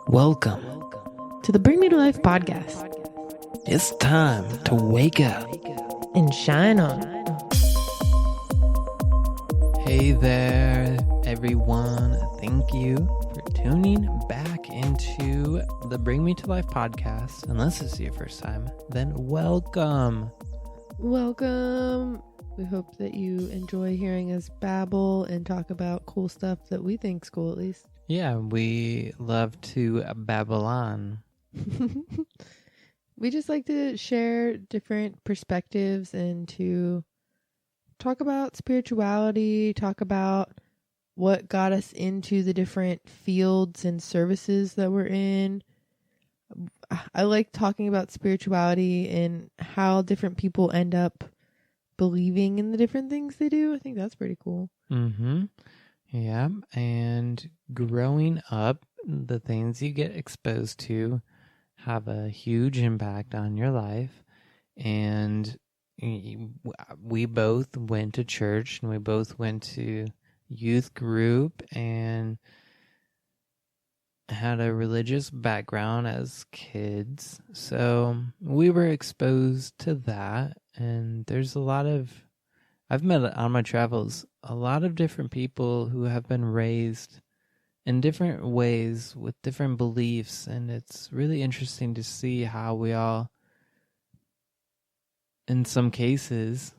Welcome to the Bring Me to Life podcast. It's time to wake up and shine on. Hey there, everyone. Thank you for tuning back into the Bring Me to Life podcast. Unless it's your first time, then welcome. Welcome. We hope that you enjoy hearing us babble and talk about cool stuff that we think's cool, at least. Yeah, we love to babble on. We just like to share different perspectives and to talk about spirituality, talk about what got us into the different fields and services that we're in. I like talking about spirituality and how different people end up believing in the different things they do. I think that's pretty cool. Mm-hmm. Yeah, and growing up, the things you get exposed to have a huge impact on your life. And we both went to church, and we both went to youth group and had a religious background as kids. So we were exposed to that. And there's I've met on my travels a lot of different people who have been raised in different ways with different beliefs, and it's really interesting to see how we all, in some cases,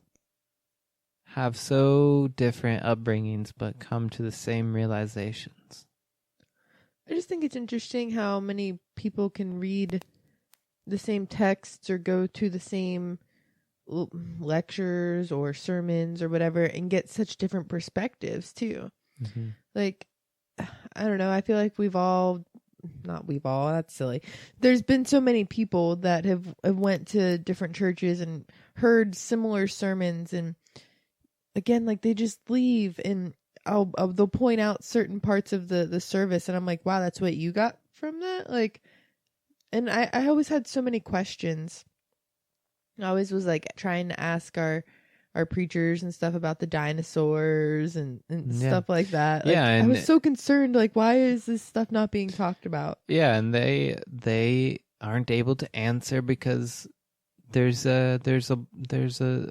have so different upbringings but come to the same realizations. I just think it's interesting how many people can read the same texts or go to the same lectures or sermons or whatever and get such different perspectives too. Mm-hmm. Like, I don't know, I feel like that's silly. There's been so many people that have went to different churches and heard similar sermons, and again, like, they just leave and they'll point out certain parts of the service, and I'm like, wow, that's what you got from that? Like, and I always had so many questions. I always was like trying to ask our preachers and stuff about the dinosaurs and stuff like that. Like, yeah, and I was so concerned, like, why is this stuff not being talked about? Yeah, and they aren't able to answer because there's a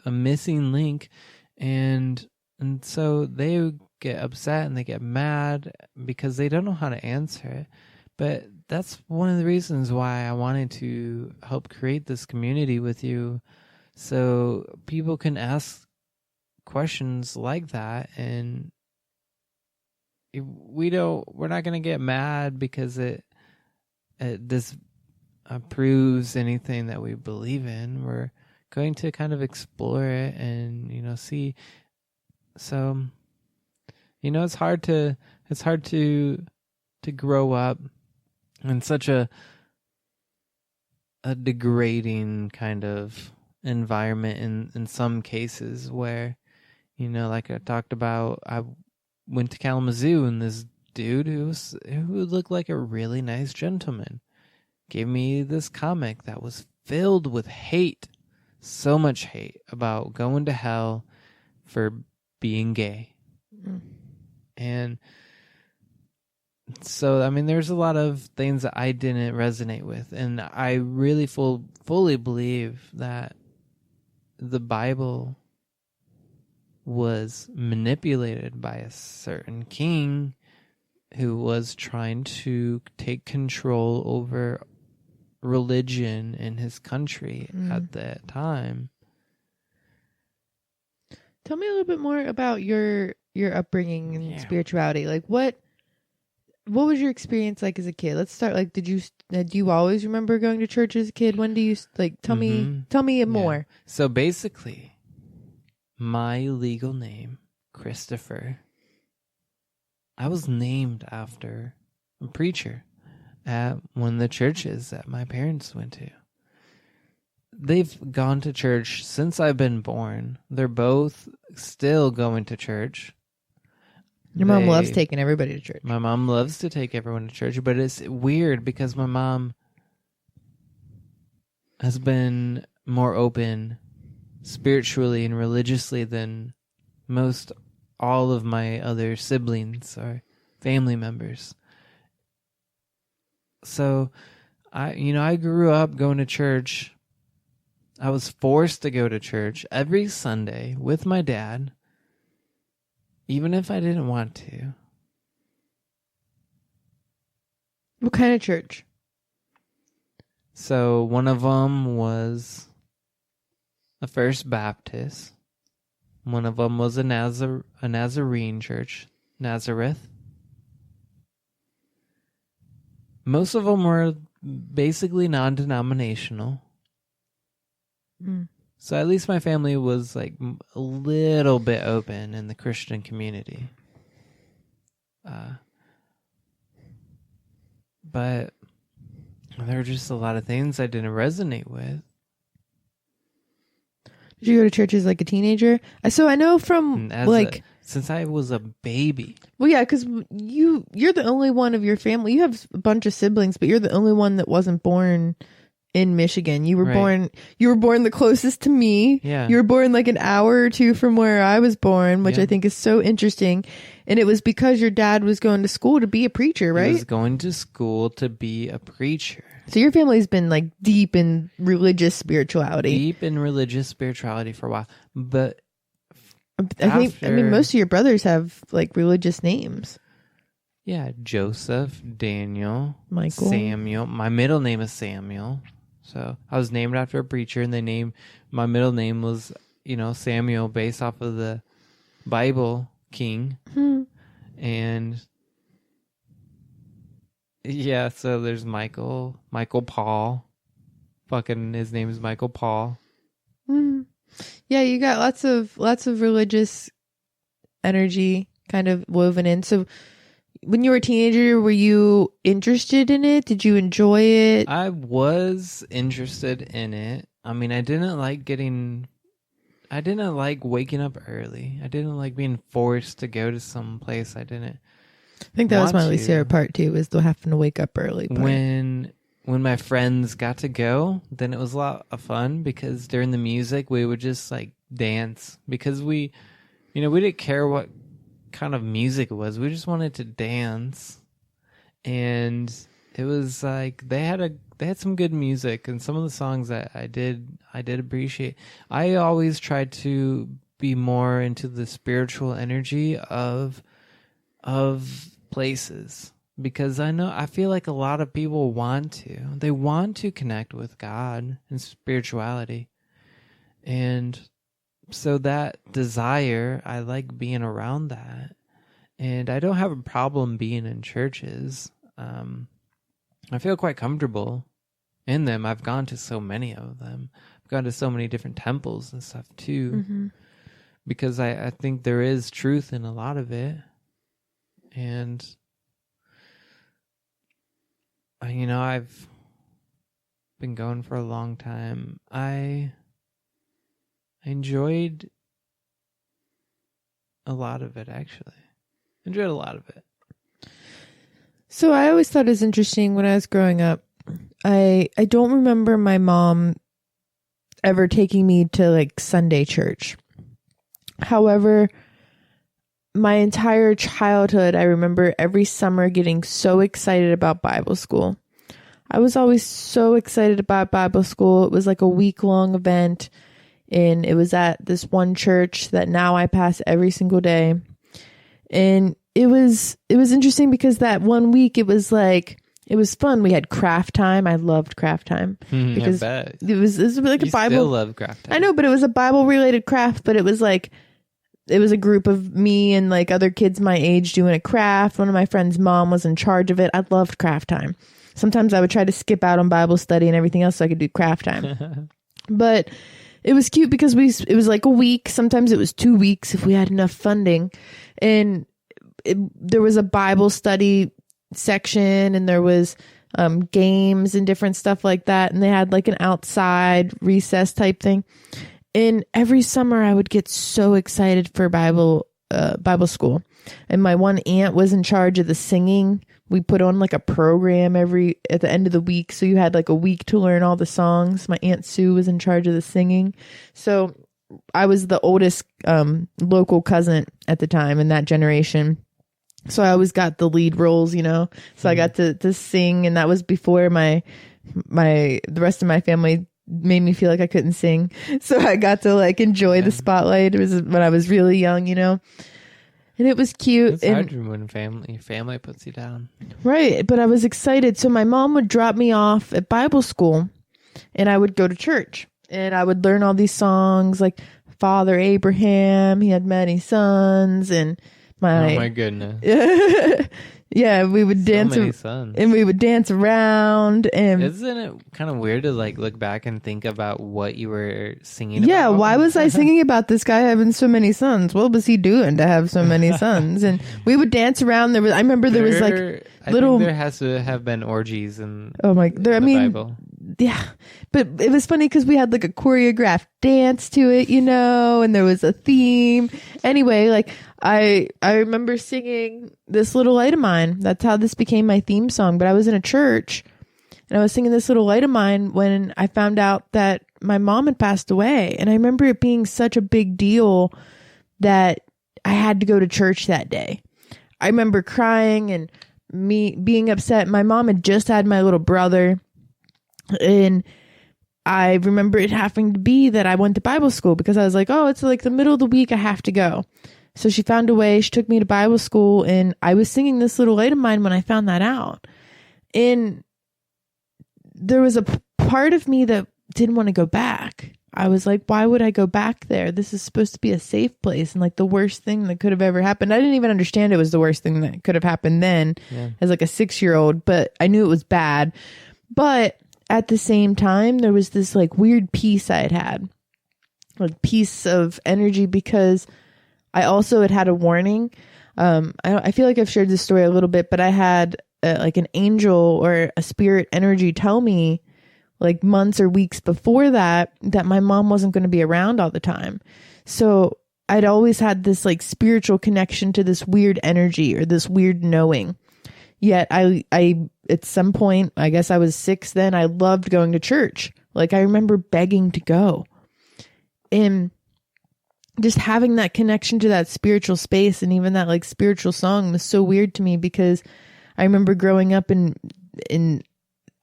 missing link, and so they get upset and they get mad because they don't know how to answer it. But that's one of the reasons why I wanted to help create this community with you, so people can ask questions like that, and we're not going to get mad because it disproves anything that we believe in. We're going to kind of explore it and see. So it's hard to grow up in such a degrading kind of environment in some cases, where like I talked about, I went to Kalamazoo, and this dude who looked like a really nice gentleman gave me this comic that was filled with hate, so much hate about going to hell for being gay. And so, I mean, there's a lot of things that I didn't resonate with, and I really fully believe that the Bible was manipulated by a certain king who was trying to take control over religion in his country at that time. Tell me a little bit more about your upbringing and spirituality. Like, what was your experience like as a kid? Let's start. Like, do you always remember going to church as a kid? When do you tell me more? So basically, my legal name, Christopher, I was named after a preacher at one of the churches that my parents went to. They've gone to church since I've been born. They're both still going to church. Your mom loves taking everybody to church. My mom loves to take everyone to church, but it's weird because my mom has been more open spiritually and religiously than most all of my other siblings or family members. So I grew up going to church. I was forced to go to church every Sunday with my dad, even if I didn't want to. What kind of church? So one of them was a First Baptist. One of them was a Nazarene church, Nazareth. Most of them were basically non-denominational. So at least my family was like a little bit open in the Christian community. But there were just a lot of things I didn't resonate with. Did you go to church as like a teenager? So I know from since I was a baby. Well, yeah, because you're the only one of your family. You have a bunch of siblings, but you're the only one that wasn't born in Michigan. You were born the closest to me. Yeah. You were born like an hour or two from where I was born, which I think is so interesting. And it was because your dad was going to school to be a preacher, right? He was going to school to be a preacher. So your family's been like deep in religious spirituality. For a while. But I mean, most of your brothers have like religious names. Yeah, Joseph, Daniel, Michael, Samuel. My middle name is Samuel. So I was named after a preacher, and my middle name was, Samuel, based off of the Bible king. And yeah, so there's Michael Paul. Fucking his name is Michael Paul. Yeah, you got lots of religious energy kind of woven in. So when you were a teenager, were you interested in it? Did you enjoy it? I was interested in it. I mean, I didn't like waking up early. I didn't like being forced to go to some place I didn't. I think that was my least favorite part too, was the having to wake up early part. When my friends got to go, then it was a lot of fun because during the music we would just like dance because we didn't care what kind of music it was. We just wanted to dance, and it was like they had some good music, and some of the songs that I did appreciate. I always tried to be more into the spiritual energy of places. Because I feel like a lot of people want to connect with God and spirituality. And so that desire, I like being around that. And I don't have a problem being in churches. I feel quite comfortable in them. I've gone to so many of them. I've gone to so many different temples and stuff too. Because I think there is truth in a lot of it. And I've been going for a long time. I enjoyed a lot of it, actually. Enjoyed a lot of it. So I always thought it was interesting when I was growing up. I don't remember my mom ever taking me to like Sunday church. However, my entire childhood, I remember every summer getting so excited about Bible school. I was always so excited about Bible school. It was like a week-long event, and it was at this one church that now I pass every single day. And it was interesting because that one week it was fun. We had craft time. I loved craft time because I bet. it was like a Bible. Still love craft time. I know, but it was a Bible related craft, but it was like it was a group of me and like other kids my age doing a craft. One of my friend's mom was in charge of it. I loved craft time. Sometimes I would try to skip out on Bible study and everything else so I could do craft time. But it was cute because it was like a week. Sometimes it was 2 weeks if we had enough funding. And there was a Bible study section, and there was games and different stuff like that. And they had like an outside recess type thing. And every summer I would get so excited for Bible school. And my one aunt was in charge of the singing. We put on like a program at the end of the week. So you had like a week to learn all the songs. My Aunt Sue was in charge of the singing. So I was the oldest local cousin at the time in that generation. So I always got the lead roles, you know. So I got to sing, and that was before the rest of my family made me feel like I couldn't sing. So I got to like enjoy the spotlight. It was when I was really young, you know. And it was cute. It's hard when family puts you down. Right, but I was excited. So my mom would drop me off at Bible school, and I would go to church, and I would learn all these songs like Father Abraham, he had many sons, and oh my goodness. Yeah, we would dance and we would dance around. And isn't it kind of weird to like look back and think about what you were singing yeah, about? why was I singing about this guy having so many sons? What was he doing to have so many sons? And we would dance around. I remember there was like little. There has to have been orgies in. Oh my! I mean, Bible. Yeah, but it was funny because we had like a choreographed dance to it, you know, and there was a theme. Anyway, like I remember singing This Little Light of Mine. That's how this became my theme song. But I was in a church and I was singing This Little Light of Mine when I found out that my mom had passed away. And I remember it being such a big deal that I had to go to church that day. I remember crying and me being upset. My mom had just had my little brother. And I remember it having to be that I went to Bible school because I was like, oh, it's like the middle of the week. I have to go. So she found a way. She took me to Bible school, and I was singing This Little Light of Mine when I found that out. And there was a part of me that didn't want to go back. I was like, why would I go back there? This is supposed to be a safe place, and like the worst thing that could have ever happened. I didn't even understand it was the worst thing that could have happened then as like a 6-year-old, but I knew it was bad. But at the same time, there was this like weird peace I had, like peace of energy, because I also had a warning. I feel like I've shared this story a little bit, but I had like an angel or a spirit energy tell me like months or weeks before that my mom wasn't going to be around all the time. So I'd always had this like spiritual connection to this weird energy or this weird knowing. Yet I at some point, I guess I was 6 then, I loved going to church. Like I remember begging to go. And just having that connection to that spiritual space, and even that like spiritual song was so weird to me, because I remember growing up and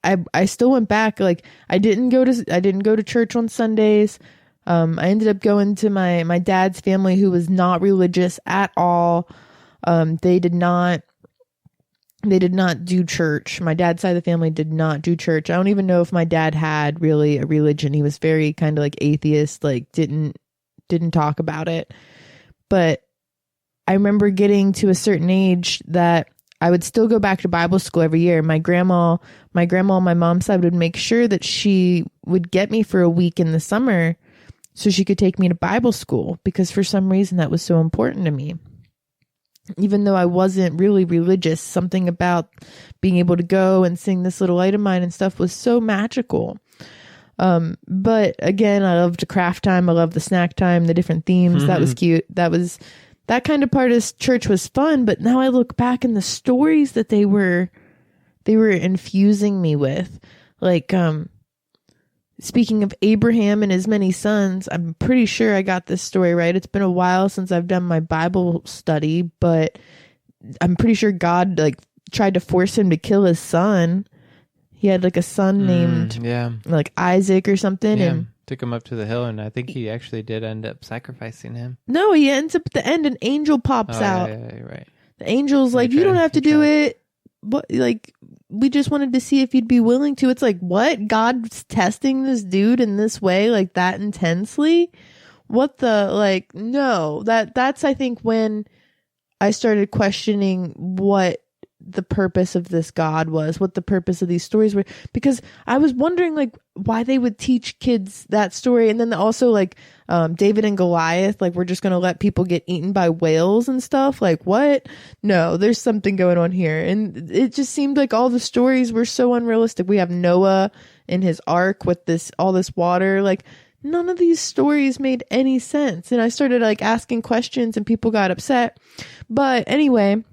I still went back. Like I didn't go to church on Sundays. I ended up going to my dad's family, who was not religious at all. They did not do church. My dad's side of the family did not do church. I don't even know if my dad had really a religion. He was very kind of like atheist, like didn't talk about it. But I remember getting to a certain age that I would still go back to Bible school every year. My grandma on my mom's side would make sure that she would get me for a week in the summer so she could take me to Bible school, because for some reason that was so important to me. Even though I wasn't really religious, something about being able to go and sing This Little Light of Mine and stuff was so magical. But again, I loved the craft time. I loved the snack time, the different themes. That was cute. That kind of part of church was fun. But now I look back and the stories that they were infusing me with, like, speaking of Abraham and his many sons, I'm pretty sure I got this story right. It's been a while since I've done my Bible study, but I'm pretty sure God like tried to force him to kill his son. He had like a son named like Isaac or something, and took him up to the hill, and I think he actually did end up sacrificing him. No, he ends up at the end, an angel pops out. Yeah, you're right. The angel's like, you don't have to do it. What, like, we just wanted to see if you'd be willing to. It's like, what? God's testing this dude in this way, like that intensely? What the, like, no. That's I think when I started questioning what the purpose of this God was, what the purpose of these stories were, because I was wondering like why they would teach kids that story. And then also like David and Goliath, like we're just going to let people get eaten by whales and stuff. Like what? No, there's something going on here. And it just seemed like all the stories were so unrealistic. We have Noah in his ark with all this water. Like none of these stories made any sense. And I started like asking questions and people got upset. But anyway,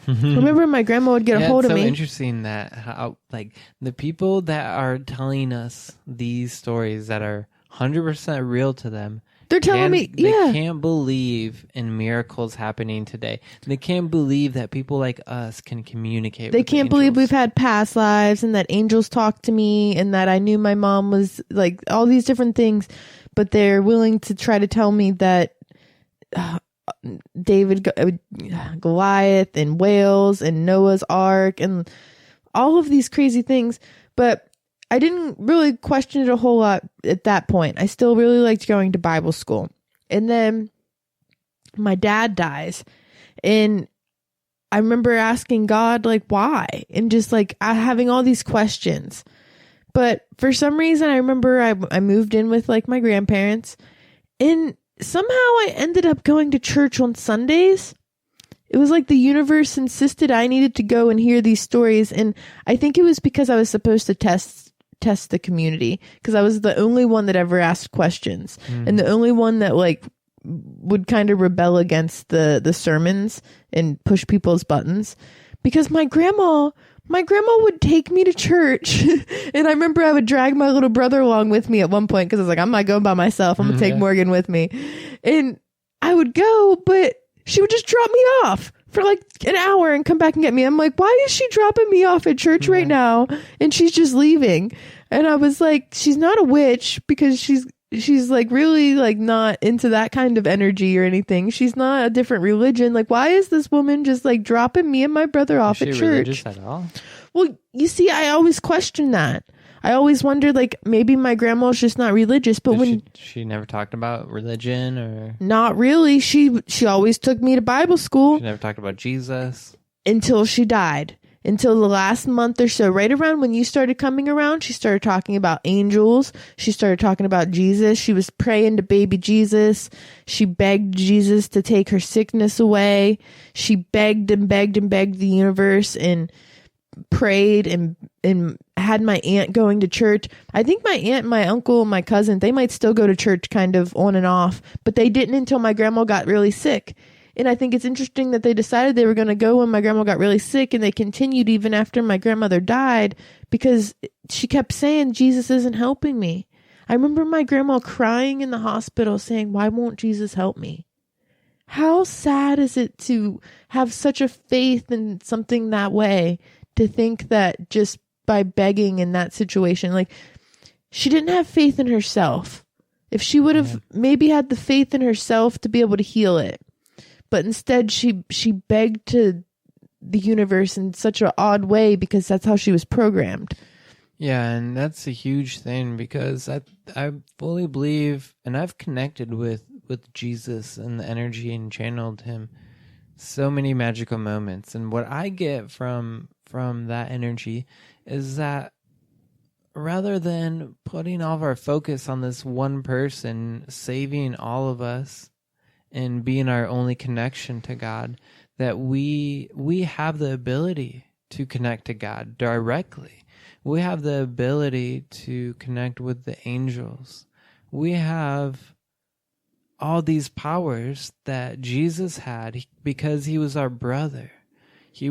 remember my grandma would get a hold of me. It's so interesting that how like the people that are telling us these stories that are 100% real to them They're telling me, They yeah. can't believe in miracles happening today. They can't believe that people like us can communicate. They with can't believe we've had past lives and that angels talk to me and that I knew my mom was like all these different things. But they're willing to try to tell me that Goliath and whales and Noah's Ark and all of these crazy things. But I didn't really question it a whole lot at that point. I still really liked going to Bible school. And then my dad dies. And I remember asking God, like, why? And just like having all these questions. But for some reason, I remember I moved in with like my grandparents. And somehow I ended up going to church on Sundays. It was like the universe insisted I needed to go and hear these stories. And I think it was because I was supposed to test the community, because I was the only one that ever asked questions and the only one that like would kind of rebel against the sermons and push people's buttons, because my grandma would take me to church. And I remember I would drag my little brother along with me at one point because I was like, I'm not going by myself. I'm gonna take Morgan with me. And I would go, but she would just drop me off for like an hour and come back and get me. I'm like, why is she dropping me off at church right now? And she's just leaving. And I was like, she's not a witch, because she's like really like not into that kind of energy or anything. She's not a different religion. Like, why is this woman just like dropping me and my brother off at church? Religious at all? Well, you see, I always question that. I always wondered, like, maybe my grandma's just not religious, but she never talked about religion, or not really. She always took me to Bible school. She never talked about Jesus until she died. Until the last month or so, right around when you started coming around, she started talking about angels. She started talking about Jesus. She was praying to baby Jesus. She begged Jesus to take her sickness away. She begged and begged and begged the universe and prayed and had my aunt going to church. I think my aunt, my uncle, and my cousin, they might still go to church kind of on and off, but they didn't until my grandma got really sick. And I think it's interesting that they decided they were going to go when my grandma got really sick, and they continued even after my grandmother died, because she kept saying, Jesus isn't helping me. I remember my grandma crying in the hospital saying, why won't Jesus help me? How sad is it to have such a faith in something that way, to think that just by begging in that situation, like, she didn't have faith in herself. If she would have maybe had the faith in herself to be able to heal it, but instead she begged to the universe in such an odd way, because that's how she was programmed. Yeah, and that's a huge thing, because I fully believe, and I've connected with Jesus and the energy and channeled him so many magical moments. And what I get from that energy is that rather than putting all of our focus on this one person saving all of us and being our only connection to God, that we have the ability to connect to God directly. We have the ability to connect with the angels. We have all these powers that Jesus had because he was our brother. He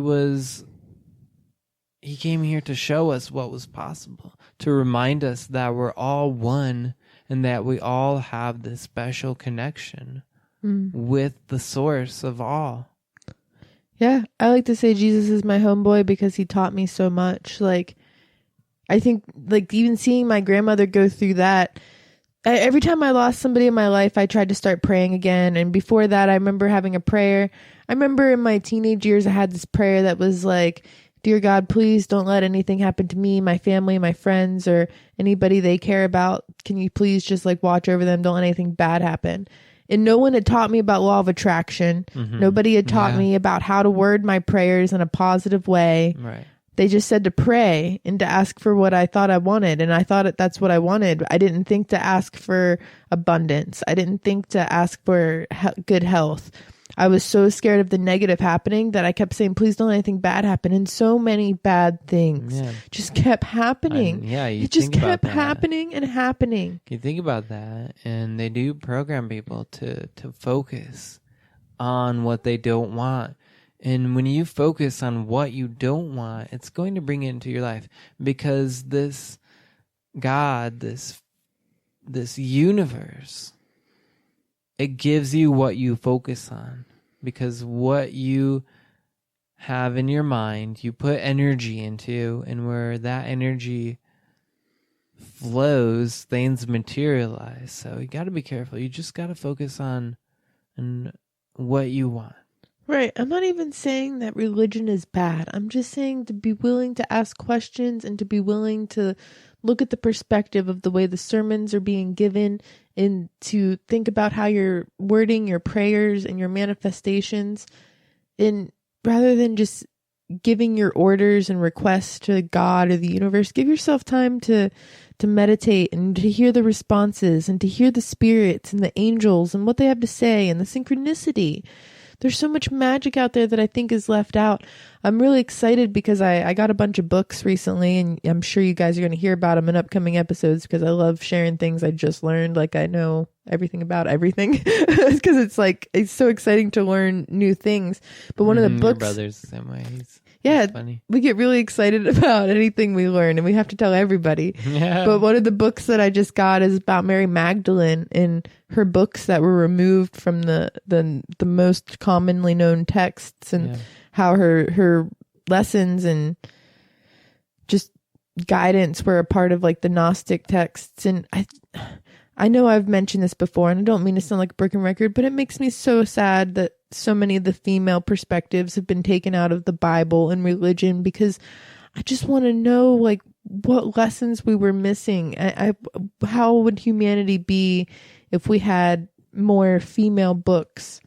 came here to show us what was possible, to remind us that we're all one and that we all have this special connection with the source of all. Yeah, I like to say Jesus is my homeboy because he taught me so much. Like, I think, like, even seeing my grandmother go through that, every time I lost somebody in my life, I tried to start praying again. And before that, I remember having a prayer. I remember in my teenage years, I had this prayer that was like, dear God, please don't let anything happen to me, my family, my friends, or anybody they care about. Can you please just like watch over them? Don't let anything bad happen. And no one had taught me about law of attraction. Nobody had taught me about how to word my prayers in a positive way. Right. They just said to pray and to ask for what I thought I wanted. And I thought that's what I wanted. I didn't think to ask for abundance. I didn't think to ask for good health. I was so scared of the negative happening that I kept saying, please don't let anything bad happen. And so many bad things just kept happening. It just kept happening and happening. You think about that, and they do program people to focus on what they don't want. And when you focus on what you don't want, it's going to bring it into your life, because this God, this universe it gives you what you focus on, because what you have in your mind, you put energy into, and where that energy flows, things materialize. So you got to be careful. You just got to focus on what you want. Right. I'm not even saying that religion is bad. I'm just saying to be willing to ask questions and to be willing to look at the perspective of the way the sermons are being given, and to think about how you're wording your prayers and your manifestations. And rather than just giving your orders and requests to God or the universe, give yourself time to meditate and to hear the responses and to hear the spirits and the angels and what they have to say and the synchronicity. There's so much magic out there that I think is left out. I'm really excited because I got a bunch of books recently, and I'm sure you guys are going to hear about them in upcoming episodes, because I love sharing things I just learned. Like, I know everything about everything, because it's so exciting to learn new things. But one of the books, your brother's the same way. He's funny. We get really excited about anything we learn, and we have to tell everybody. Yeah. But one of the books that I just got is about Mary Magdalene and her books that were removed from the most commonly known texts, and how her lessons and just guidance were a part of like the Gnostic texts. And I know I've mentioned this before, and I don't mean to sound like a broken record, but it makes me so sad that so many of the female perspectives have been taken out of the Bible and religion, because I just want to know, like, what lessons we were missing. How would humanity be if we had more female books?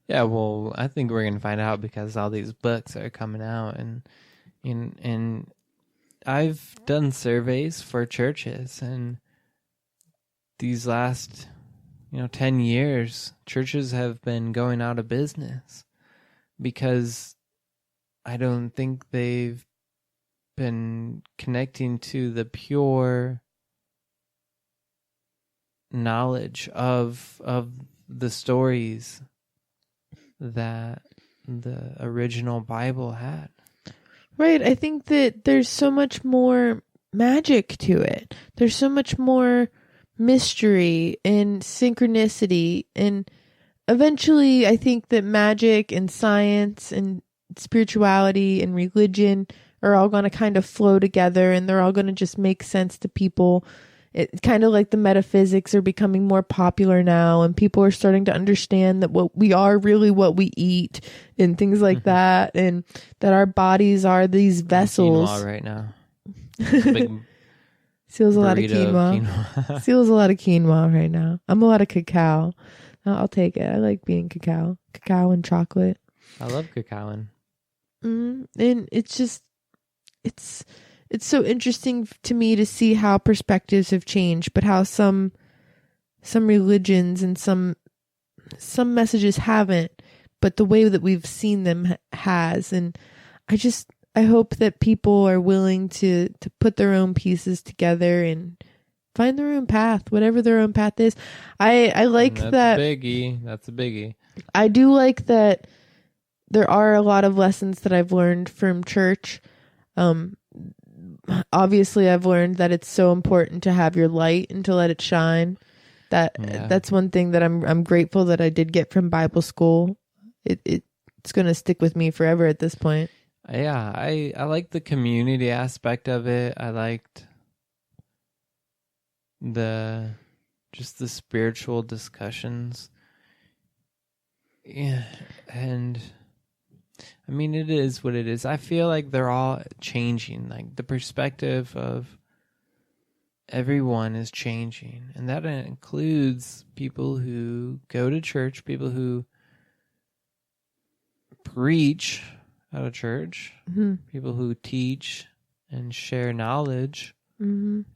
Yeah, well, I think we're going to find out, because all these books are coming out, and I've done surveys for churches, and these last 10 years, churches have been going out of business, because I don't think they've been connecting to the pure knowledge of the stories that the original Bible had. Right. I think that there's so much more magic to it. There's so much more mystery and synchronicity. And eventually, I think that magic and science and spirituality and religion are all going to kind of flow together, and they're all going to just make sense to people. It's kind of like the metaphysics are becoming more popular now, and people are starting to understand that what we are really what we eat and things like that, and that our bodies are these vessels. Quinoa right now. Big Seal's a lot of quinoa. Seal's a lot of quinoa right now. I'm a lot of cacao. I'll take it. I like being cacao and chocolate. I love cacao. And it's just, it's so interesting to me to see how perspectives have changed, but how some religions and some messages haven't, but the way that we've seen them has. And I hope that people are willing to put their own pieces together and find their own path, whatever their own path is. I like that. That's a biggie. I do like that there are a lot of lessons that I've learned from church. Obviously, I've learned that it's so important to have your light and to let it shine. That's one thing that I'm grateful that I did get from Bible school. It's going to stick with me forever at this point. Yeah, I like the community aspect of it. I liked the spiritual discussions. Yeah, and I mean, it is what it is. I feel like they're all changing. Like, the perspective of everyone is changing, and that includes people who go to church, people who preach out of church, people who teach and share knowledge.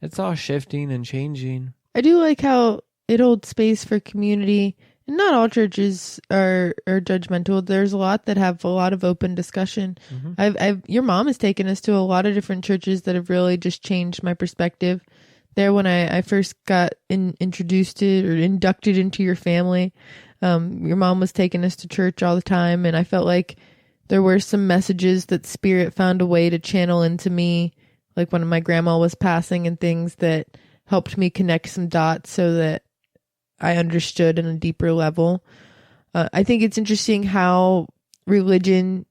It's all shifting and changing. I do like how it holds space for community. And not all churches are judgmental. There's a lot that have a lot of open discussion. Your mom has taken us to a lot of different churches that have really just changed my perspective. There, when I first got introduced to or inducted into your family, your mom was taking us to church all the time, and I felt like there were some messages that Spirit found a way to channel into me, like when my grandma was passing and things that helped me connect some dots so that I understood on a deeper level. I think it's interesting how religion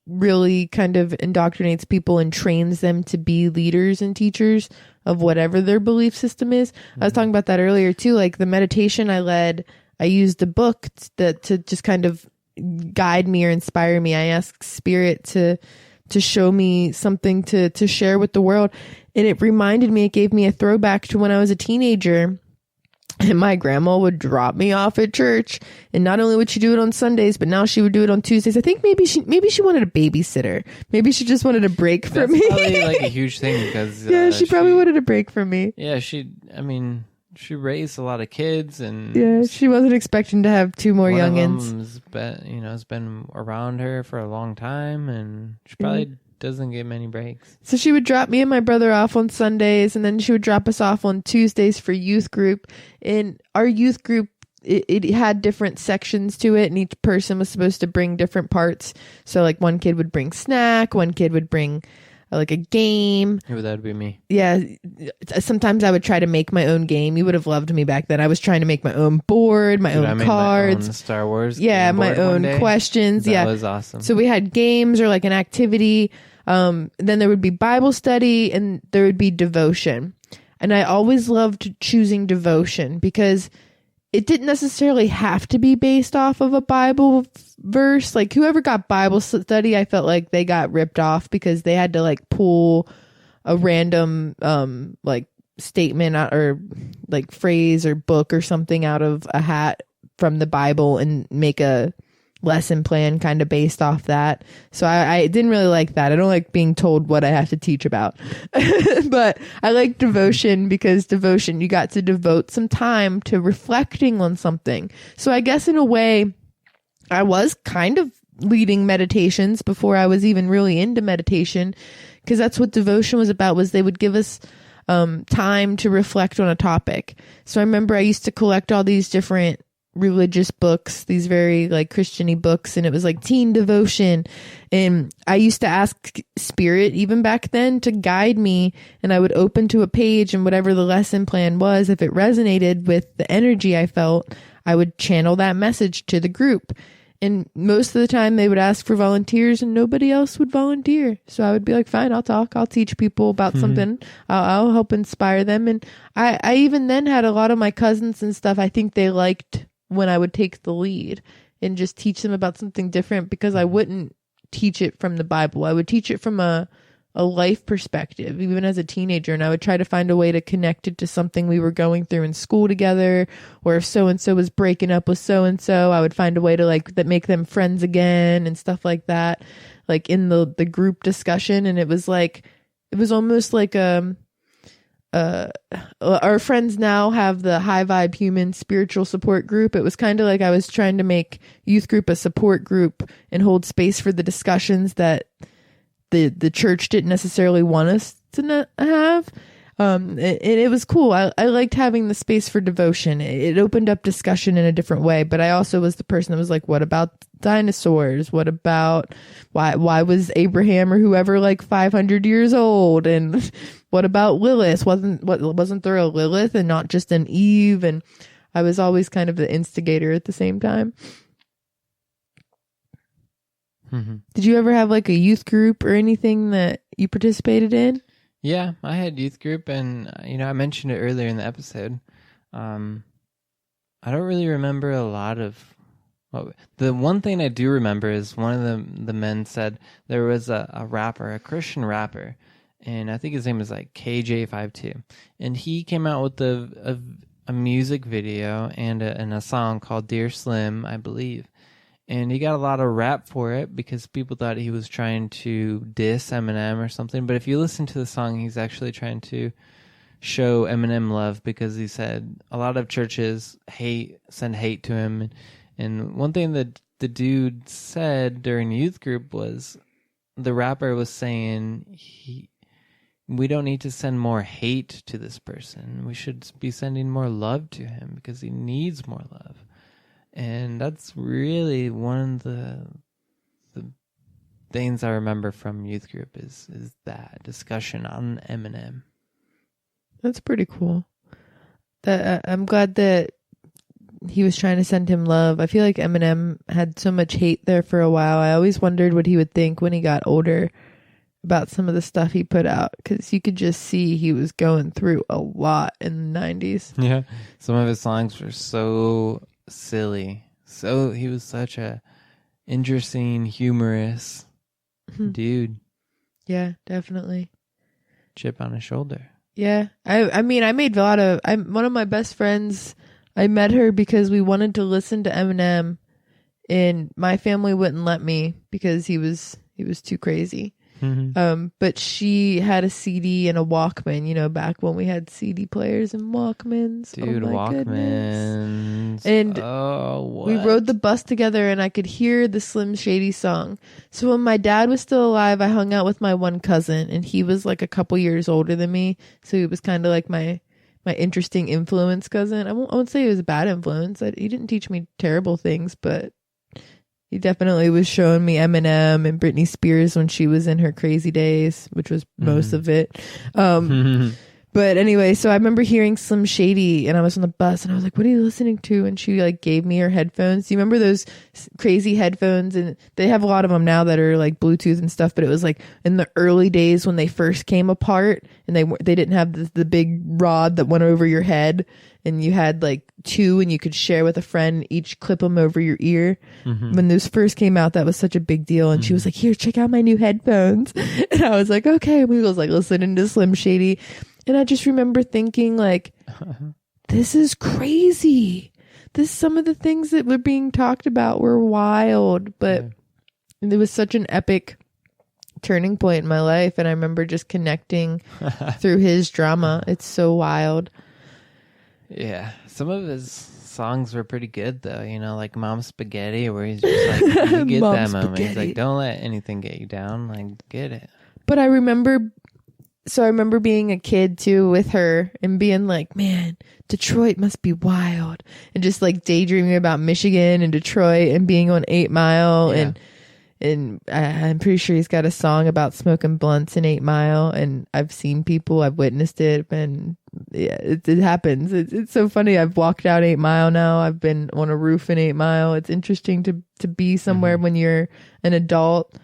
really kind of indoctrinates people and trains them to be leaders and teachers of whatever their belief system is. I was talking about that earlier too. Like the meditation I led, I used a book to just kind of guide me or inspire me. I asked spirit to show me something to share with the world. And it reminded me, it gave me a throwback to when I was a teenager. And my grandma would drop me off at church. And not only would she do it on Sundays, but now she would do it on Tuesdays. I think maybe she wanted a babysitter. Maybe she just wanted a break from me. That's probably like a huge thing because yeah, she probably wanted a break from me. Yeah, she raised a lot of kids, and yeah, she wasn't expecting to have two more youngins. Has been around her for a long time, and she probably doesn't get many breaks. So she would drop me and my brother off on Sundays, and then she would drop us off on Tuesdays for youth group. And our youth group, it had different sections to it, and each person was supposed to bring different parts. So like one kid would bring snack, one kid would bring like a game. That would be me. Yeah. Sometimes I would try to make my own game. You would have loved me back then. I was trying to make my own board, my own cards. My own Star Wars. Yeah, my own questions. That was awesome. So we had games or like an activity. Then there would be Bible study and there would be devotion. And I always loved choosing devotion because it didn't necessarily have to be based off of a Bible verse. Like whoever got Bible study, I felt like they got ripped off because they had to like pull a random like statement or like phrase or book or something out of a hat from the Bible and make a lesson plan kind of based off that. So I didn't really like that. I don't like being told what I have to teach about. But I like devotion because devotion, you got to devote some time to reflecting on something. So I guess in a way, I was kind of leading meditations before I was even really into meditation, because that's what devotion was about, was they would give us time to reflect on a topic. So I remember I used to collect all these different religious books, these very like Christian-y books, and it was like teen devotion, and I used to ask spirit even back then to guide me, and I would open to a page, and whatever the lesson plan was, if it resonated with the energy I felt, I would channel that message to the group. And most of the time they would ask for volunteers and nobody else would volunteer. So I would be like, fine, I'll talk. I'll teach people about something. I'll help inspire them. And I even then had a lot of my cousins and stuff. I think they liked when I would take the lead and just teach them about something different, because I wouldn't teach it from the Bible. I would teach it from a life perspective, even as a teenager. And I would try to find a way to connect it to something we were going through in school together. Or if so-and-so was breaking up with so-and-so, I would find a way to like that make them friends again and stuff like that, like in the group discussion. And it was almost like, our friends now have the High Vibe Human Spiritual Support Group. It was kind of like I was trying to make youth group a support group and hold space for the discussions that the church didn't necessarily want us to have. And it was cool. I liked having the space for devotion. It opened up discussion in a different way. But I also was the person that was like, what about dinosaurs? What about why was Abraham or whoever like 500 years old? And what about Lilith? Wasn't there a Lilith and not just an Eve? And I was always kind of the instigator at the same time. Mm-hmm. Did you ever have like a youth group or anything that you participated in? Yeah, I had youth group, and I mentioned it earlier in the episode. I don't really remember a lot of. The one thing I do remember is one of the men said there was a rapper, a Christian rapper, and I think his name was like KJ52, and he came out with a music video and a song called Dear Slim, I believe. And he got a lot of rap for it because people thought he was trying to diss Eminem or something. But if you listen to the song, he's actually trying to show Eminem love, because he said a lot of churches send hate to him. And one thing that the dude said during youth group was, the rapper was saying, we don't need to send more hate to this person. We should be sending more love to him because he needs more love. And that's really one of the things I remember from youth group is that discussion on Eminem. That's pretty cool. I'm glad that he was trying to send him love. I feel like Eminem had so much hate there for a while. I always wondered what he would think when he got older about some of the stuff he put out, because you could just see he was going through a lot in the 90s. Yeah. Some of his songs were so silly. So he was such a interesting, humorous dude. Yeah, definitely. Chip on his shoulder. Yeah. I mean, I made a lot of, one of my best friends, I met her because we wanted to listen to Eminem, and my family wouldn't let me because he was too crazy. But she had a CD and a Walkman, you know, back when we had CD players and Walkmans. Dude, oh my Walkmans. Goodness. And we what? rode the bus together, and I could hear the Slim Shady song. So when my dad was still alive, I hung out with my one cousin, and he was like a couple years older than me. So he was kind of like my interesting influence cousin. I won't say he was a bad influence. He didn't teach me terrible things, but he definitely was showing me Eminem and Britney Spears when she was in her crazy days, which was most of it. But anyway, so I remember hearing Slim Shady, and I was on the bus, and I was like, what are you listening to? And she like gave me her headphones. Do you remember those crazy headphones? And they have a lot of them now that are like Bluetooth and stuff, but it was like in the early days when they first came apart, and they didn't have the big rod that went over your head, and you had like two, and you could share with a friend, each clip them over your ear. When those first came out, that was such a big deal. And she was like, here, check out my new headphones. And I was like, okay. We was like listening to Slim Shady. And I just remember thinking like, this is crazy. Some of the things that were being talked about were wild, but it was such an epic turning point in my life. And I remember just connecting through his drama. It's so wild. Yeah. Some of his songs were pretty good though, you know, like Mom Spaghetti, where he's just like, you get that moment. He's like, don't let anything get you down. Like, get it. But I remember being a kid too with her and being like, man, Detroit must be wild, and just like daydreaming about Michigan and Detroit and being on 8 Mile. Yeah. And I'm pretty sure he's got a song about smoking blunts in 8 Mile, and I've seen people, I've witnessed it, and yeah, it happens. It's so funny. I've walked out 8 Mile now. I've been on a roof in 8 Mile. It's interesting to be somewhere when you're an adult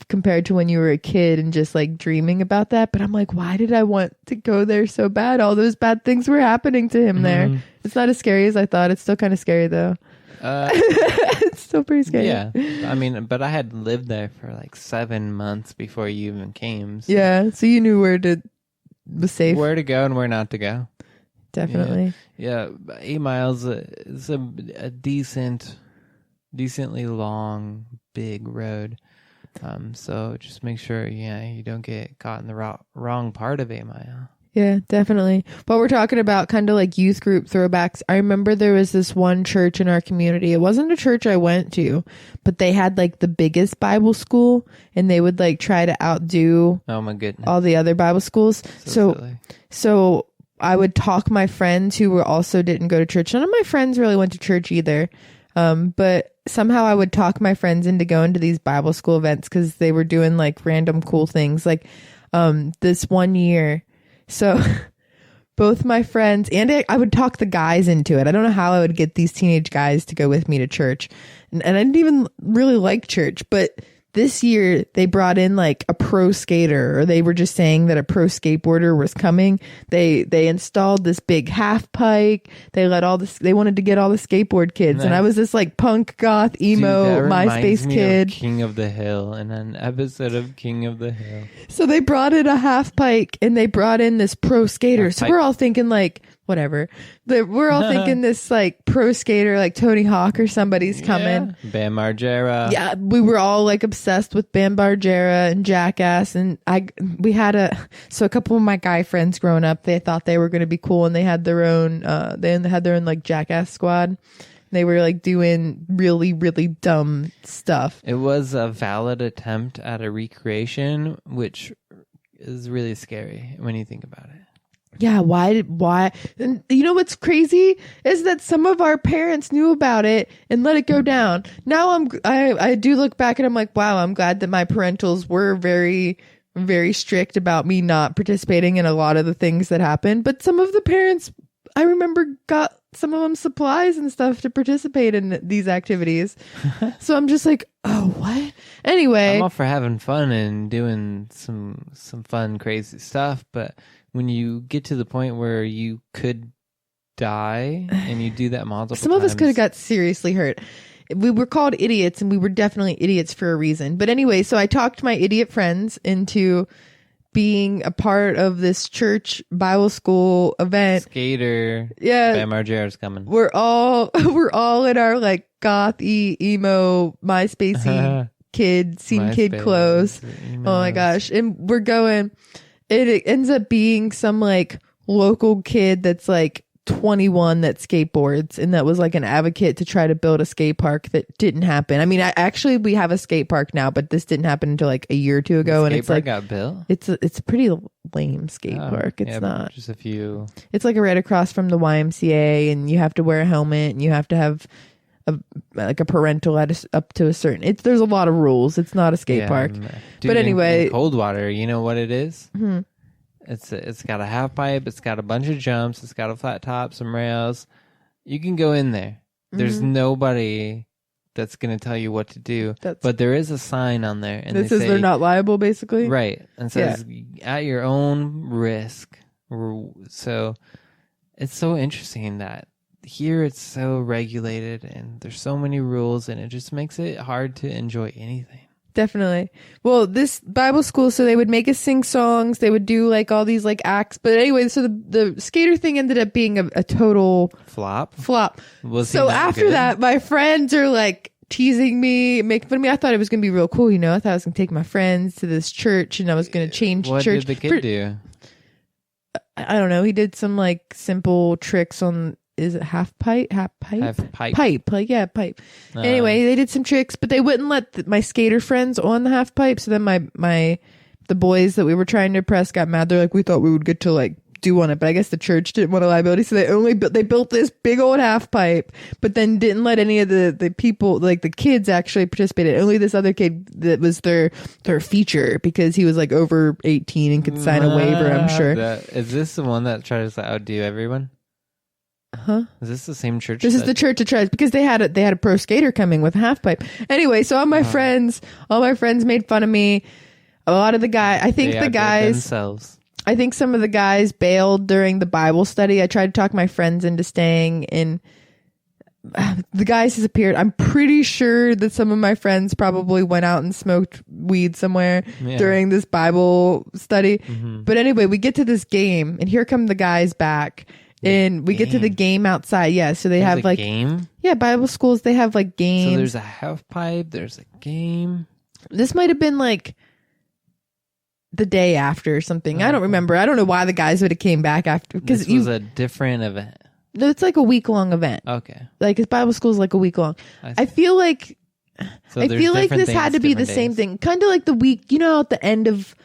compared to when you were a kid and just like dreaming about that. But I'm like, why did I want to go there so bad? All those bad things were happening to him there. It's not as scary as I thought. It's still kind of scary though. It's still pretty scary. Yeah. I mean, but I had lived there for like 7 months before you even came. So yeah. So you knew where to was safe. Where to go and where not to go. Definitely. Yeah. 8 miles is a decently long, big road. So just make sure, you don't get caught in the wrong part of 8 Mile. Yeah, definitely. But we're talking about kind of like youth group throwbacks. I remember there was this one church in our community. It wasn't a church I went to, but they had like the biggest Bible school, and they would like try to outdo oh my goodness all the other Bible schools. So I would talk my friends who were also didn't go to church. None of my friends really went to church either. But somehow I would talk my friends into going to these Bible school events because they were doing like random cool things. Like this one year. So both my friends and I would talk the guys into it. I don't know how I would get these teenage guys to go with me to church. And I didn't even really like church, but this year they brought in like a pro skater, or they were just saying that a pro skateboarder was coming. They installed this big half pipe. They wanted to get all the skateboard kids. Nice. And I was this like punk goth emo MySpace kid. King of the Hill in an episode of King of the Hill. So they brought in a half pipe, and they brought in this pro skater. So we're all thinking like, whatever. We're all thinking this like pro skater, like Tony Hawk or somebody's coming. Yeah. Bam Margera. Yeah, we were all like obsessed with Bam Margera and Jackass, and a couple of my guy friends growing up, they thought they were going to be cool, and they had their own like Jackass squad. They were like doing really, really dumb stuff. It was a valid attempt at a recreation, which is really scary when you think about it. Yeah, why? And you know what's crazy is that some of our parents knew about it and let it go down. Now I do look back and I'm like, wow, I'm glad that my parentals were very, very strict about me not participating in a lot of the things that happened. But some of the parents I remember got some of them supplies and stuff to participate in these activities. So I'm just like, oh, what? Anyway. I'm all for having fun and doing some fun, crazy stuff. But when you get to the point where you could die and you do that multiple some of us could have got seriously hurt. We were called idiots, and we were definitely idiots for a reason. But anyway, so I talked my idiot friends into being a part of this church Bible school event. Skater. Yeah. Bam Margera's coming. We're all in our like gothy, emo, MySpacey kid clothes. Oh my gosh. And we're going, it ends up being some like local kid that's like 21 that skateboards, and that was like an advocate to try to build a skate park that didn't happen. I mean, we have a skate park now, but this didn't happen until like a year or two ago. And it's like got built. It's a pretty lame skate park. It's not just a few. It's like right across from the YMCA, and you have to wear a helmet, and you have to have a parental up to a certain. There's a lot of rules. It's not a skate park. Dude, but anyway, in Coldwater, you know what it is? Mm-hmm. It's got a half pipe. It's got a bunch of jumps. It's got a flat top, some rails. You can go in there. There's nobody that's going to tell you what to do. But there is a sign on there, and that says they're not liable, basically. Right, and says at your own risk. So it's so interesting that here it's so regulated, and there's so many rules, and it just makes it hard to enjoy anything. Definitely. Well, this Bible school, so they would make us sing songs. They would do like all these like acts. But anyway, so the skater thing ended up being a total flop. So after that, my friends are like teasing me, making fun of me. I thought it was going to be real cool. You know, I thought I was going to take my friends to this church, and I was going to change what church. What did the kid do? I don't know. He did some like simple tricks on, is it half pipe? Pipe. Like, yeah, pipe. Anyway, they did some tricks, but they wouldn't let my skater friends on the half pipe. So then the boys that we were trying to impress got mad. They're like, we thought we would get to like do on it, but I guess the church didn't want a liability. So they built this big old half pipe, but then didn't let any of the people, like the kids, actually participate in it. Only this other kid that was their feature, because he was like over 18 and could sign a waiver, I'm sure. Is this the one that tries to outdo everyone? Huh? Is this the same church? This is the church that tries, because they had a pro skater coming with a half pipe. Anyway, so all my friends made fun of me. A lot of the guys, I think some of the guys bailed during the Bible study. I tried to talk my friends into staying, and the guys disappeared. I'm pretty sure that some of my friends probably went out and smoked weed somewhere during this Bible study. Mm-hmm. But anyway, we get to this game, and here come the guys back. And we get to the game outside. Yeah, so there's have like game. Yeah, Bible schools, they have like games. So there's a half pipe. There's a game. This might have been like the day after or something. I don't remember. I don't know why the guys would have came back after, because this was a different event. No, it's like a week-long event. Okay, like his Bible school is like a week long. I feel like this had to be the same thing, kind of like the week. You know, at the end of.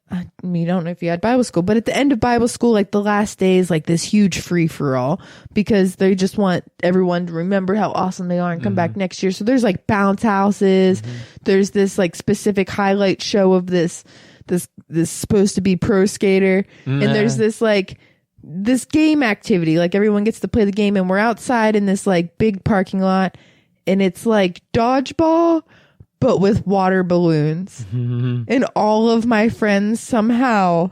I mean, I don't know if you had Bible school, but at the end of Bible school, like the last day is like this huge free for all, because they just want everyone to remember how awesome they are and come back next year. So there's like bounce houses. There's this like specific highlight show of this supposed to be pro skater. And there's this game activity. Like everyone gets to play the game, and we're outside in this like big parking lot, and it's like dodgeball, but with water balloons. And all of my friends somehow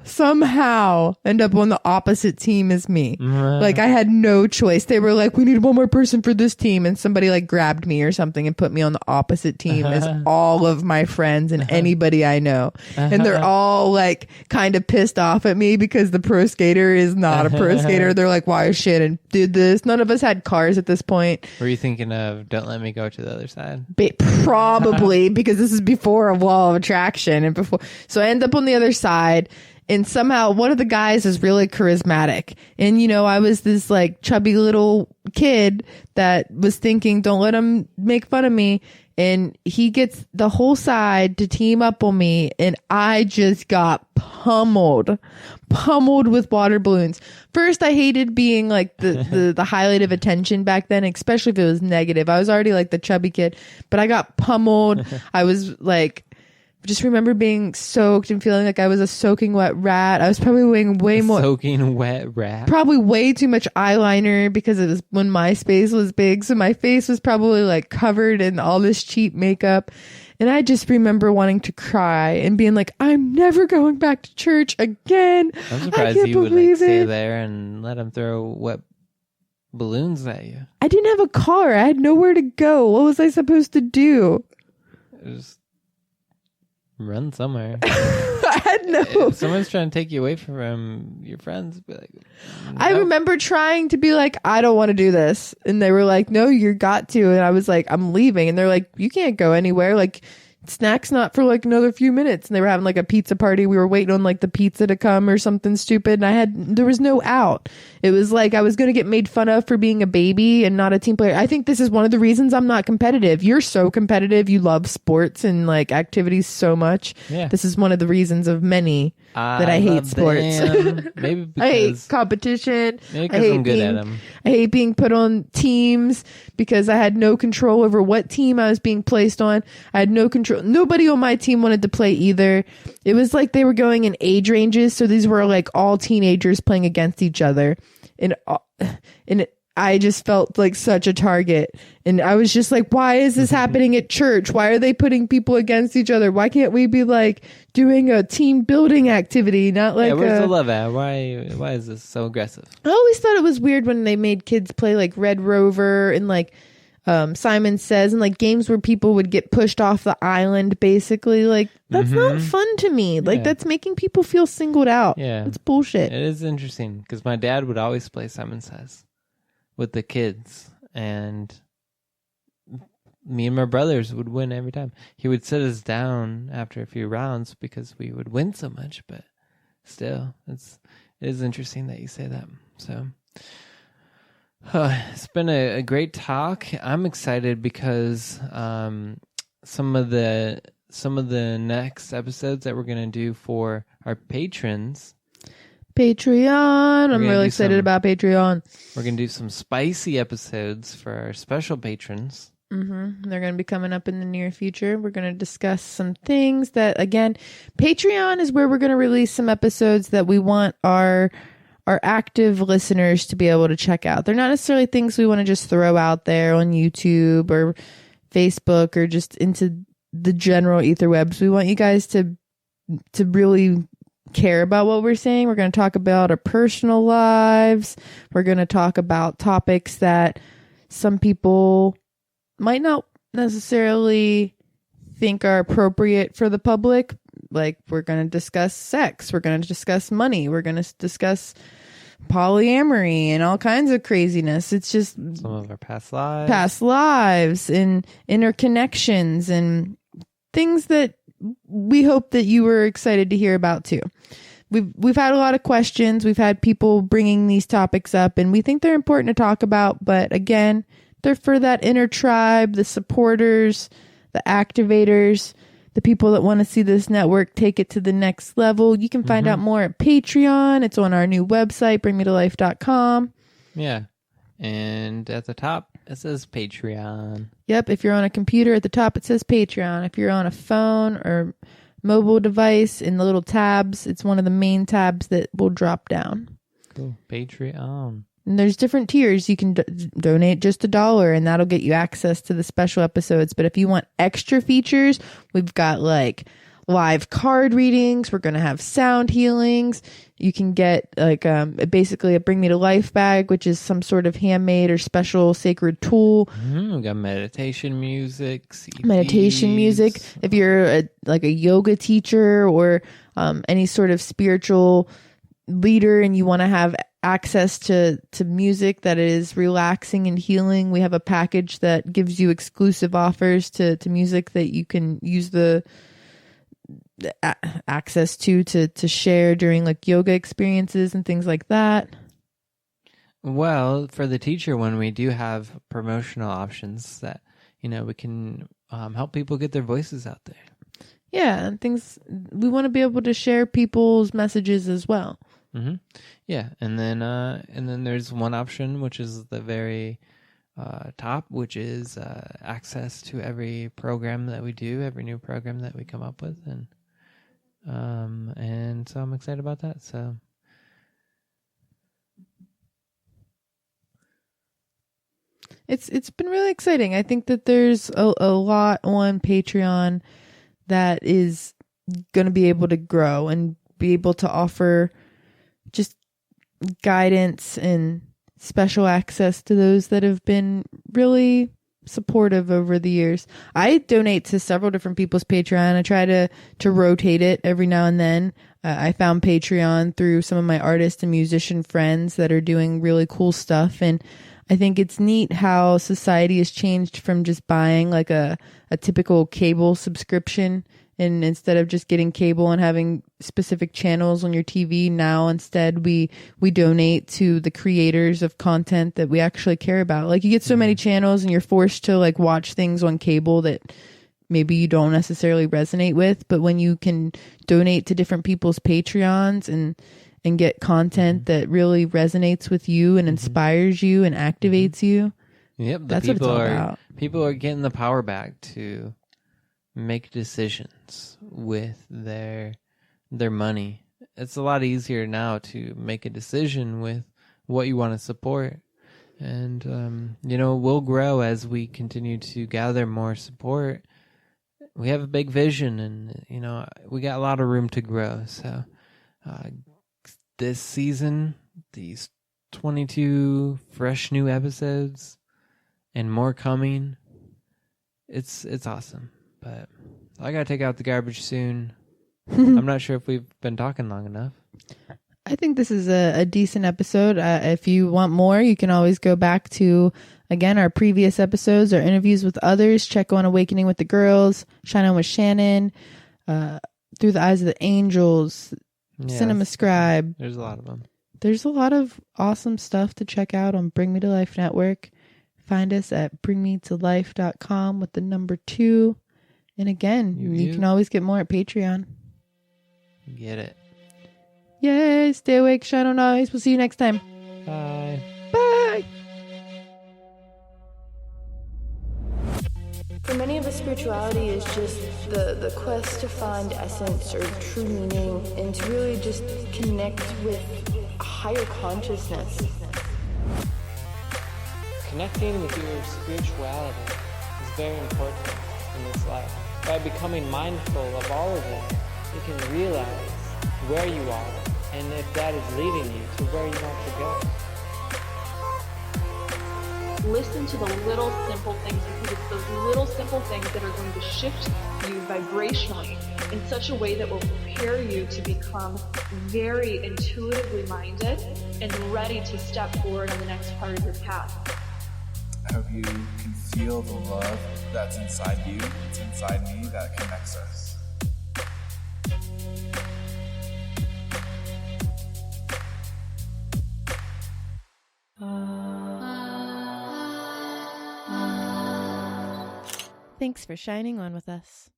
end up on the opposite team as me. Like I had no choice. They were like, we need one more person for this team. And somebody like grabbed me or something and put me on the opposite team as all of my friends and anybody I know. And they're all like kind of pissed off at me because the pro skater is not a pro skater. They're like, why is Shannon did this? None of us had cars at this point. Were you thinking of don't let me go to the other side? Probably. Because this is before a wall of attraction and before, so I end up on the other side, and somehow one of the guys is really charismatic, and you know, I was this like chubby little kid that was thinking, don't let him make fun of me, and he gets the whole side to team up on me, and I just got pummeled with water balloons. First, I hated being like the highlight of attention back then, especially if it was negative. I was already like the chubby kid, but I got pummeled. I was like just remember being soaked and feeling like I was a soaking wet rat. I was probably wearing way more soaking wet rat. Probably way too much eyeliner because it was when MySpace was big. So my face was probably like covered in all this cheap makeup. And I just remember wanting to cry and being like, I'm never going back to church again. I'm surprised you would like stay there and let them throw wet balloons at you. I didn't have a car. I had nowhere to go. What was I supposed to do? Just run somewhere. I had no. If someone's trying to take you away from your friends, be like, no. I remember trying to be like, I don't want to do this, and they were like, no, you got to, and I was like, I'm leaving, and they're like, you can't go anywhere. Like, snack's not for like another few minutes, and they were having like a pizza party. We were waiting on like the pizza to come or something stupid, and there was no out. It was like I was going to get made fun of for being a baby and not a team player. I think this is one of the reasons I'm not competitive. You're so competitive. You love sports and like activities so much. Yeah. This is one of the reasons of many that I hate sports. Maybe because I hate competition. Maybe because I'm good at them. I hate being put on teams because I had no control over what team I was being placed on. I had no control. Nobody on my team wanted to play either. It was like they were going in age ranges. So these were like all teenagers playing against each other. I just felt like such a target. And I was just like, why is this happening at church? Why are they putting people against each other? Why can't we be like doing a team building activity? Not like, where's the love at? Why is this so aggressive? I always thought it was weird when they made kids play like Red Rover and like Simon Says, and like games where people would get pushed off the island, basically. Like, that's not fun to me. Like, that's making people feel singled out. Yeah. It's bullshit. It is interesting because my dad would always play Simon Says with the kids, and me and my brothers would win every time. He would sit us down after a few rounds because we would win so much, but still, it is interesting that you say that. So it's been a great talk. I'm excited because some of the next episodes that we're going to do for our patrons. Patreon. I'm really excited about Patreon. We're going to do some spicy episodes for our special patrons. They're going to be coming up in the near future. We're going to discuss some things that, again, Patreon is where we're going to release some episodes that we want our active listeners to be able to check out. They're not necessarily things we want to just throw out there on YouTube or Facebook or just into the general etherwebs. We want you guys to really care about what we're saying. We're going to talk about our personal lives. We're going to talk about topics that some people might not necessarily think are appropriate for the public. Like, we're going to discuss sex. We're going to discuss money. We're going to discuss polyamory and all kinds of craziness. It's just some of our past lives and interconnections and things that we hope that you were excited to hear about too. We've had a lot of questions. We've had people bringing these topics up, and we think they're important to talk about. But again, they're for that inner tribe, the supporters, the activators, the people that want to see this network take it to the next level. You can find out more at Patreon. It's on our new website, bringmetolife.com. Yeah. And at the top, it says Patreon. Yep. If you're on a computer, at the top, it says Patreon. If you're on a phone or mobile device, in the little tabs, it's one of the main tabs that will drop down. Cool. Patreon. And there's different tiers. You can donate just $1, and that'll get you access to the special episodes. But if you want extra features, we've got like live card readings. We're going to have sound healings. You can get like basically a Bring Me to Life bag, which is some sort of handmade or special sacred tool. We got meditation music. CDs. Meditation music. If you're a yoga teacher or any sort of spiritual leader and you want to have access to music that is relaxing and healing, we have a package that gives you exclusive offers to music that you can use the access to share during like yoga experiences and things like that. Well, for the teacher one, we do have promotional options that, we can help people get their voices out there. Yeah, and things we want to be able to share people's messages as well. Yeah, and then there's one option which is the very top, which is access to every program that we do, every new program that we come up with, and so I'm excited about that. So It's been really exciting. I think that there's a lot on Patreon that is going to be able to grow and be able to offer just guidance and special access to those that have been really supportive over the years. I donate to several different people's Patreon. I try to rotate it every now and then. I found Patreon through some of my artist and musician friends that are doing really cool stuff, and I think it's neat how society has changed from just buying like a typical cable subscription, and instead of just getting cable and having specific channels on your TV, now instead we donate to the creators of content that we actually care about. Like, you get so many channels and you're forced to like watch things on cable that maybe you don't necessarily resonate with, but when you can donate to different people's Patreons and get content that really resonates with you and inspires you and activates you. Yep, that's what it's all about. People are getting the power back to make decisions with their money. It's a lot easier now to make a decision with what you want to support. And, we'll grow as we continue to gather more support. We have a big vision, and, we got a lot of room to grow. So, this season, these 22 fresh new episodes and more coming. It's awesome. But I gotta take out the garbage soon. I'm not sure if we've been talking long enough. I think this is a decent episode. If you want more, you can always go back to, again, our previous episodes, our interviews with others. Check on Awakening with the Girls, Shine On with Shannon, Through the Eyes of the Angels, Cinema Scribe. There's a lot of them. There's a lot of awesome stuff to check out on Bring Me to Life Network. Find us at bringmetolife.com with the number 2. And again, you can always get more at Patreon. Get it. Yay! Stay awake, shine on eyes. We'll see you next time. Bye. Bye! For many of us, spirituality is just the quest to find essence or true meaning and to really just connect with a higher consciousness. Connecting with your spirituality is very important in this life. By becoming mindful of all of that, you can realize where you are and if that is leading you to where you want to go. Listen to the little simple things, because it's those little simple things that are going to shift you vibrationally in such a way that will prepare you to become very intuitively minded and ready to step forward on the next part of your path. I hope you can feel the love that's inside you, that's inside me, that connects us. Thanks for shining on with us.